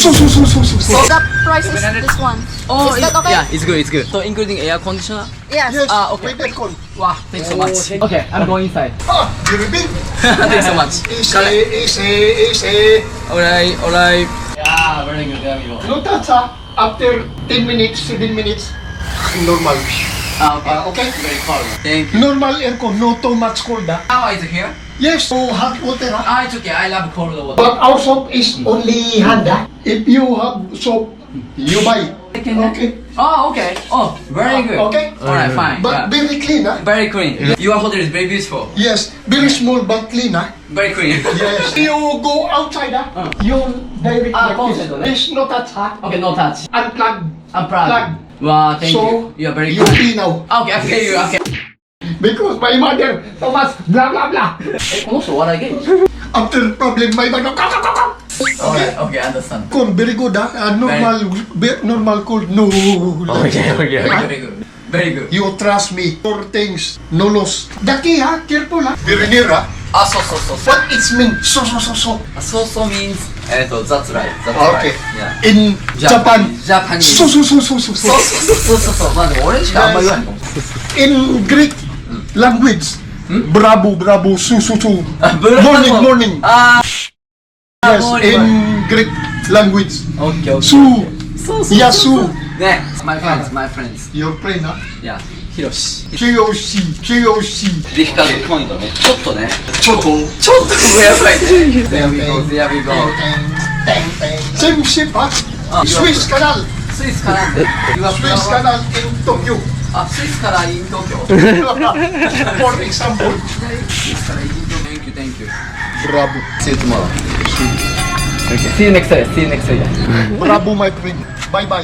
So. The price is this one. Oh, Is that okay? yeah, it's good, it's good. So including air conditioner? Yes. Yes. Okay. With aircon. Wow, thanks so much. Okay, I'm going inside. Very big. Thanks so much. Easy. Alright. Yeah, very good. There we go. No touch after 10 minutes, 7 minutes. Normal. Okay. Okay? Very cold. Thank you. Normal aircon, no too much cold. How is it here? Yes, so hot water. It's okay. I love cold water. But our soap is only hand. If you have soap, you buy. Okay. Oh, okay. Oh, very good. Okay. Alright, fine. But Yeah. very clean. Very clean. Your hotel is very beautiful. Yes, very small but clean. Very clean. Yes. You go outside. You direct. closet, There's no touch. Okay, no touch. Unplug. I'm proud. Plug. Wow, thank So, you. You are very You good. pee now. Okay, okay, you okay. Because my mother, Thomas, blah blah blah. この人笑い芸人 After problem, my mother, Okay, okay, understand. cold, very good. Normal cold, no. Very good. Very good. You trust me. Four things, no loss. The key, careful. Very near. So. What it means? So. So means that's right. That's Okay. right. Yeah. In Japan. Japanese. So. そうまあでも俺しかあんま言わないかも In Greek language, bravo, so. Morning. Yes, morning. in Greek language. Okay. Su. そう Yasu. ね My friends Your friend, Yeah ヒロシ KOC. ディフィカルトポイントねちょっとねちょっとここやばいね There we go Same ship, Swiss Canal. スイスからって Swiss Canal in Tokyo. スイスからイン東京 For example. スイスからイン東京 Thank you Bravo. See you tomorrow Okay See you next time Bravo, my friend. Bye-bye.